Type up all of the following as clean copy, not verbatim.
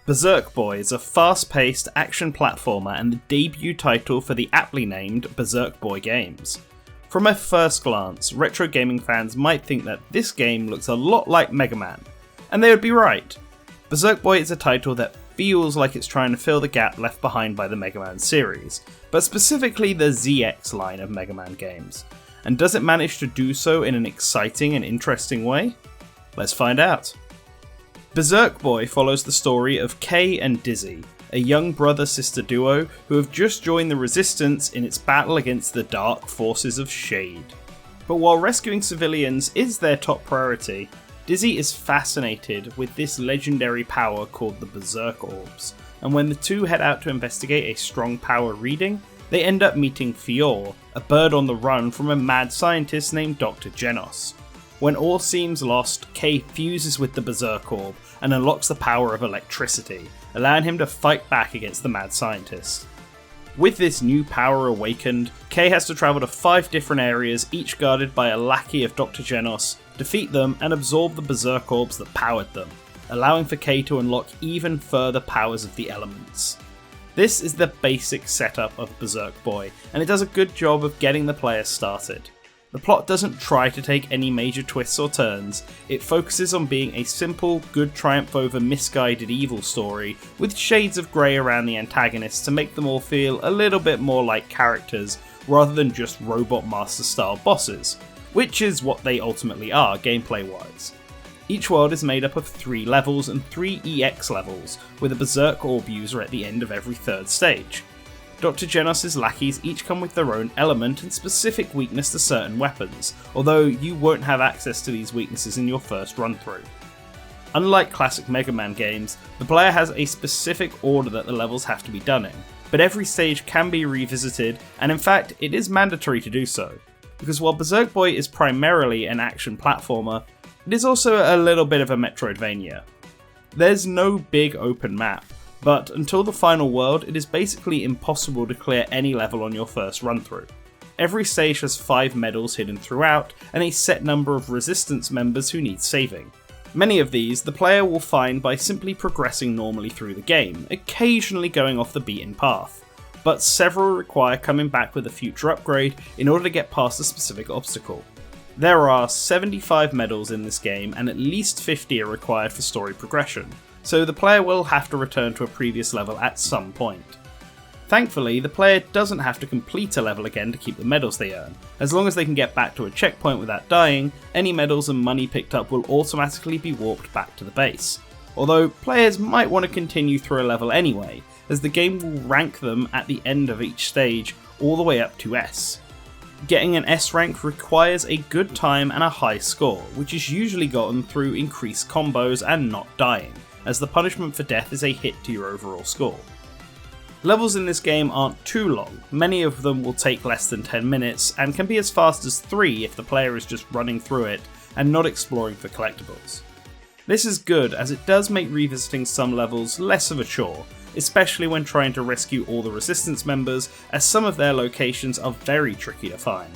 Berserk Boy is a fast-paced action platformer and the debut title for the aptly named Berserk Boy games. From a first glance, retro gaming fans might think that this game looks a lot like Mega Man, and they would be right. Berserk Boy is a title that feels like it's trying to fill the gap left behind by the Mega Man series, but specifically the ZX line of Mega Man games. And does it manage to do so in an exciting and interesting way? Let's find out. Berserk Boy follows the story of Kay and Dizzy, a young brother-sister duo who have just joined the Resistance in its battle against the dark forces of Shade. But while rescuing civilians is their top priority, Dizzy is fascinated with this legendary power called the Berserk Orbs, and when the two head out to investigate a strong power reading, they end up meeting Fior, a bird on the run from a mad scientist named Dr. Genos. When all seems lost, Kay fuses with the Berserk Orb and unlocks the power of electricity, allowing him to fight back against the mad scientist. With this new power awakened, Kay has to travel to 5 different areas, each guarded by a lackey of Dr. Genos, defeat them and absorb the Berserk Orbs that powered them, allowing for Kay to unlock even further powers of the elements. This is the basic setup of Berserk Boy, and it does a good job of getting the player started. The plot doesn't try to take any major twists or turns, it focuses on being a simple, good triumph over misguided evil story, with shades of grey around the antagonists to make them all feel a little bit more like characters, rather than just robot master style bosses, which is what they ultimately are gameplay wise. Each world is made up of 3 levels and 3 EX levels, with a Berserk Orb user at the end of every 3rd stage. Dr. Genos' lackeys each come with their own element and specific weakness to certain weapons, although you won't have access to these weaknesses in your first run through. Unlike classic Mega Man games, the player has a specific order that the levels have to be done in, but every stage can be revisited, and in fact it is mandatory to do so, because while Berserk Boy is primarily an action platformer, it is also a little bit of a Metroidvania. There's no big open map, but until the final world, it is basically impossible to clear any level on your first run through. Every stage has 5 medals hidden throughout, and a set number of Resistance members who need saving. Many of these the player will find by simply progressing normally through the game, occasionally going off the beaten path, but several require coming back with a future upgrade in order to get past a specific obstacle. There are 75 medals in this game, and at least 50 are required for story progression, so the player will have to return to a previous level at some point. Thankfully, the player doesn't have to complete a level again to keep the medals they earn. As long as they can get back to a checkpoint without dying, any medals and money picked up will automatically be warped back to the base. Although, players might want to continue through a level anyway, as the game will rank them at the end of each stage all the way up to S. Getting an S rank requires a good time and a high score, which is usually gotten through increased combos and not dying, as the punishment for death is a hit to your overall score. Levels in this game aren't too long, many of them will take less than 10 minutes and can be as fast as 3 if the player is just running through it and not exploring for collectibles. This is good as it does make revisiting some levels less of a chore, especially when trying to rescue all the Resistance members, as some of their locations are very tricky to find.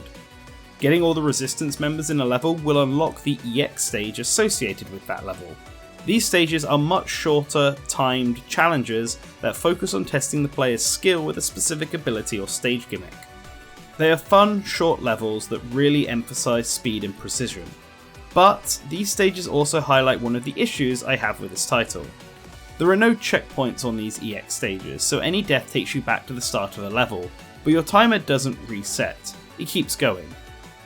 Getting all the Resistance members in a level will unlock the EX stage associated with that level. These stages are much shorter, timed challenges that focus on testing the player's skill with a specific ability or stage gimmick. They are fun, short levels that really emphasise speed and precision. But these stages also highlight one of the issues I have with this title. There are no checkpoints on these EX stages, so any death takes you back to the start of the level, but your timer doesn't reset, it keeps going.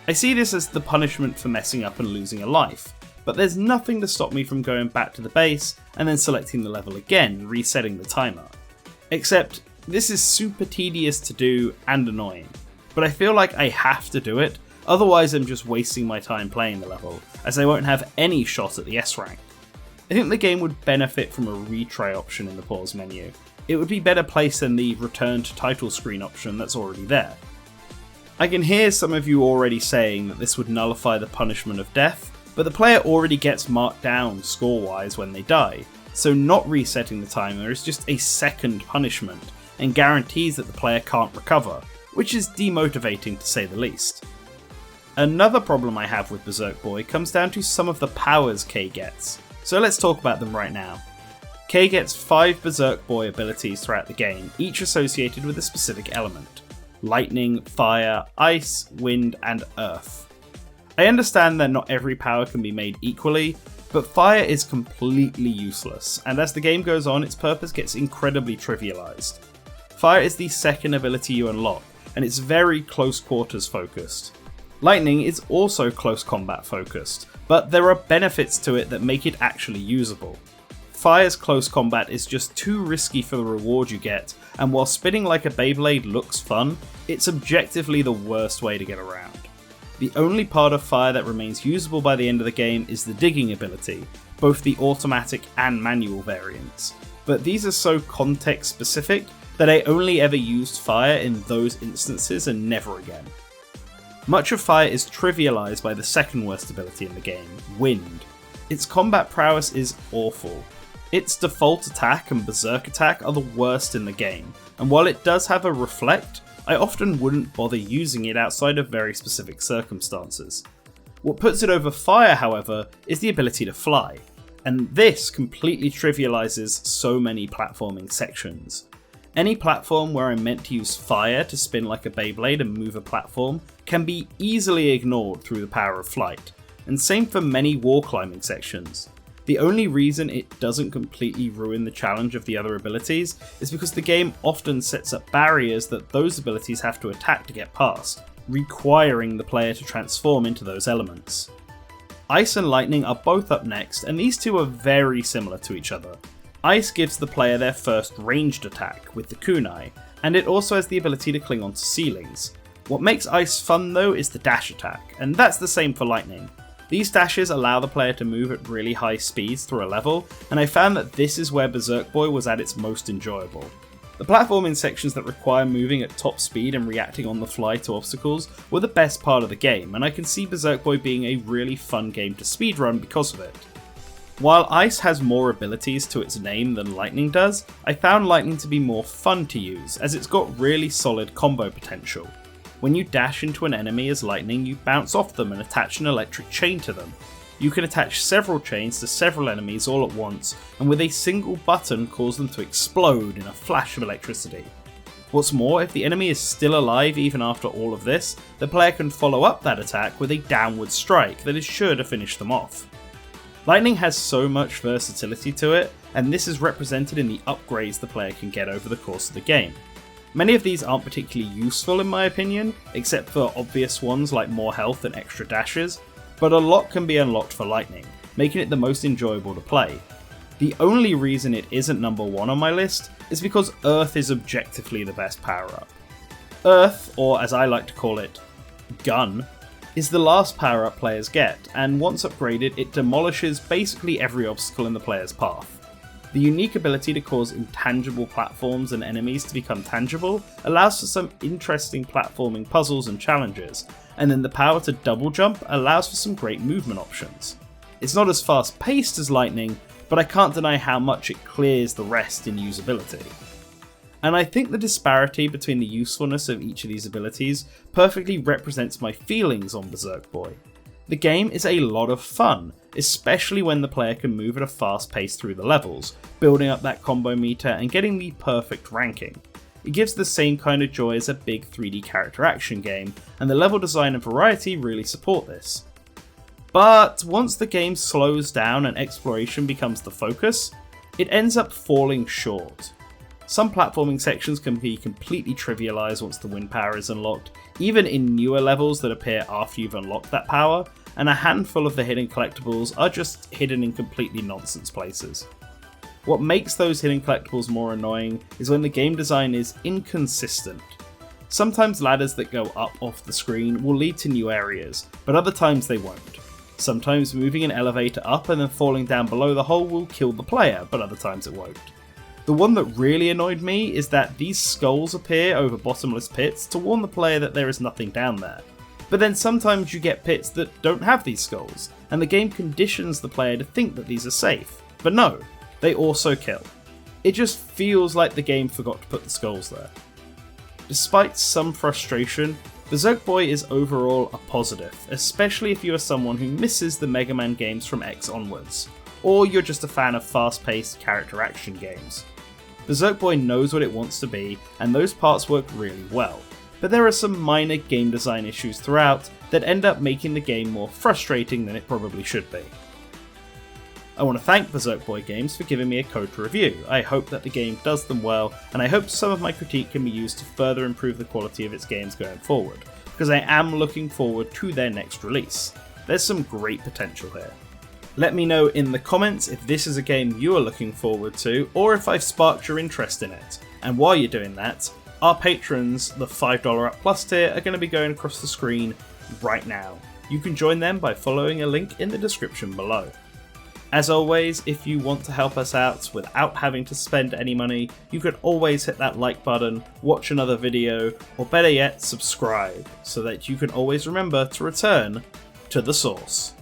I see this as the punishment for messing up and losing a life, but there's nothing to stop me from going back to the base and then selecting the level again, resetting the timer. Except, this is super tedious to do and annoying, but I feel like I have to do it, otherwise I'm just wasting my time playing the level, as I won't have any shot at the S rank. I think the game would benefit from a retry option in the pause menu. It would be better placed than the return to title screen option that's already there. I can hear some of you already saying that this would nullify the punishment of death, but the player already gets marked down score-wise when they die, so not resetting the timer is just a second punishment, and guarantees that the player can't recover, which is demotivating to say the least. Another problem I have with Berserk Boy comes down to some of the powers K gets, so let's talk about them right now. K gets 5 Berserk Boy abilities throughout the game, each associated with a specific element: lightning, fire, ice, wind, and earth. I understand that not every power can be made equally, but fire is completely useless, and as the game goes on, its purpose gets incredibly trivialized. Fire is the second ability you unlock, and it's very close quarters focused. Lightning is also close combat focused, but there are benefits to it that make it actually usable. Fire's close combat is just too risky for the reward you get, and while spinning like a Beyblade looks fun, it's objectively the worst way to get around. The only part of fire that remains usable by the end of the game is the digging ability, both the automatic and manual variants, but these are so context specific that I only ever used fire in those instances and never again. Much of fire is trivialized by the second worst ability in the game, wind. Its combat prowess is awful. Its default attack and berserk attack are the worst in the game, and while it does have a reflect, I often wouldn't bother using it outside of very specific circumstances. What puts it over fire, however, is the ability to fly, and this completely trivializes so many platforming sections. Any platform where I'm meant to use fire to spin like a Beyblade and move a platform can be easily ignored through the power of flight, and same for many wall climbing sections. The only reason it doesn't completely ruin the challenge of the other abilities is because the game often sets up barriers that those abilities have to attack to get past, requiring the player to transform into those elements. Ice and lightning are both up next, and these two are very similar to each other. Ice gives the player their first ranged attack with the kunai, and it also has the ability to cling onto ceilings. What makes Ice fun though is the dash attack, and that's the same for lightning. These dashes allow the player to move at really high speeds through a level, and I found that this is where Berserk Boy was at its most enjoyable. The platforming sections that require moving at top speed and reacting on the fly to obstacles were the best part of the game, and I can see Berserk Boy being a really fun game to speedrun because of it. While Ice has more abilities to its name than Lightning does, I found Lightning to be more fun to use, as it's got really solid combo potential. When you dash into an enemy as Lightning, you bounce off them and attach an electric chain to them. You can attach several chains to several enemies all at once, and with a single button cause them to explode in a flash of electricity. What's more, if the enemy is still alive even after all of this, the player can follow up that attack with a downward strike that is sure to finish them off. Lightning has so much versatility to it, and this is represented in the upgrades the player can get over the course of the game. Many of these aren't particularly useful in my opinion, except for obvious ones like more health and extra dashes, but a lot can be unlocked for Lightning, making it the most enjoyable to play. The only reason it isn't number 1 on my list is because Earth is objectively the best power-up. Earth, or as I like to call it, Gun, is the last power-up players get, and once upgraded it demolishes basically every obstacle in the player's path. The unique ability to cause intangible platforms and enemies to become tangible allows for some interesting platforming puzzles and challenges, and then the power to double jump allows for some great movement options. It's not as fast paced as Lightning, but I can't deny how much it clears the rest in usability. And I think the disparity between the usefulness of each of these abilities perfectly represents my feelings on Berserk Boy. The game is a lot of fun, especially when the player can move at a fast pace through the levels, building up that combo meter and getting the perfect ranking. It gives the same kind of joy as a big 3D character action game, and the level design and variety really support this. But once the game slows down and exploration becomes the focus, it ends up falling short. Some platforming sections can be completely trivialized once the wind power is unlocked, even in newer levels that appear after you've unlocked that power, and a handful of the hidden collectibles are just hidden in completely nonsense places. What makes those hidden collectibles more annoying is when the game design is inconsistent. Sometimes ladders that go up off the screen will lead to new areas, but other times they won't. Sometimes moving an elevator up and then falling down below the hole will kill the player, but other times it won't. The one that really annoyed me is that these skulls appear over bottomless pits to warn the player that there is nothing down there. But then sometimes you get pits that don't have these skulls, and the game conditions the player to think that these are safe. But no, they also kill. It just feels like the game forgot to put the skulls there. Despite some frustration, Berserk Boy is overall a positive, especially if you are someone who misses the Mega Man games from X onwards, or you're just a fan of fast-paced character action games. Berserk Boy knows what it wants to be, and those parts work really well, but there are some minor game design issues throughout that end up making the game more frustrating than it probably should be. I want to thank Berserk Boy Games for giving me a code to review. I hope that the game does them well, and I hope some of my critique can be used to further improve the quality of its games going forward, because I am looking forward to their next release. There's some great potential here. Let me know in the comments if this is a game you are looking forward to, or if I've sparked your interest in it. And while you're doing that, our patrons, the $5 Up Plus tier, are going to be going across the screen right now. You can join them by following a link in the description below. As always, if you want to help us out without having to spend any money, you can always hit that like button, watch another video, or better yet, subscribe, so that you can always remember to return to the source.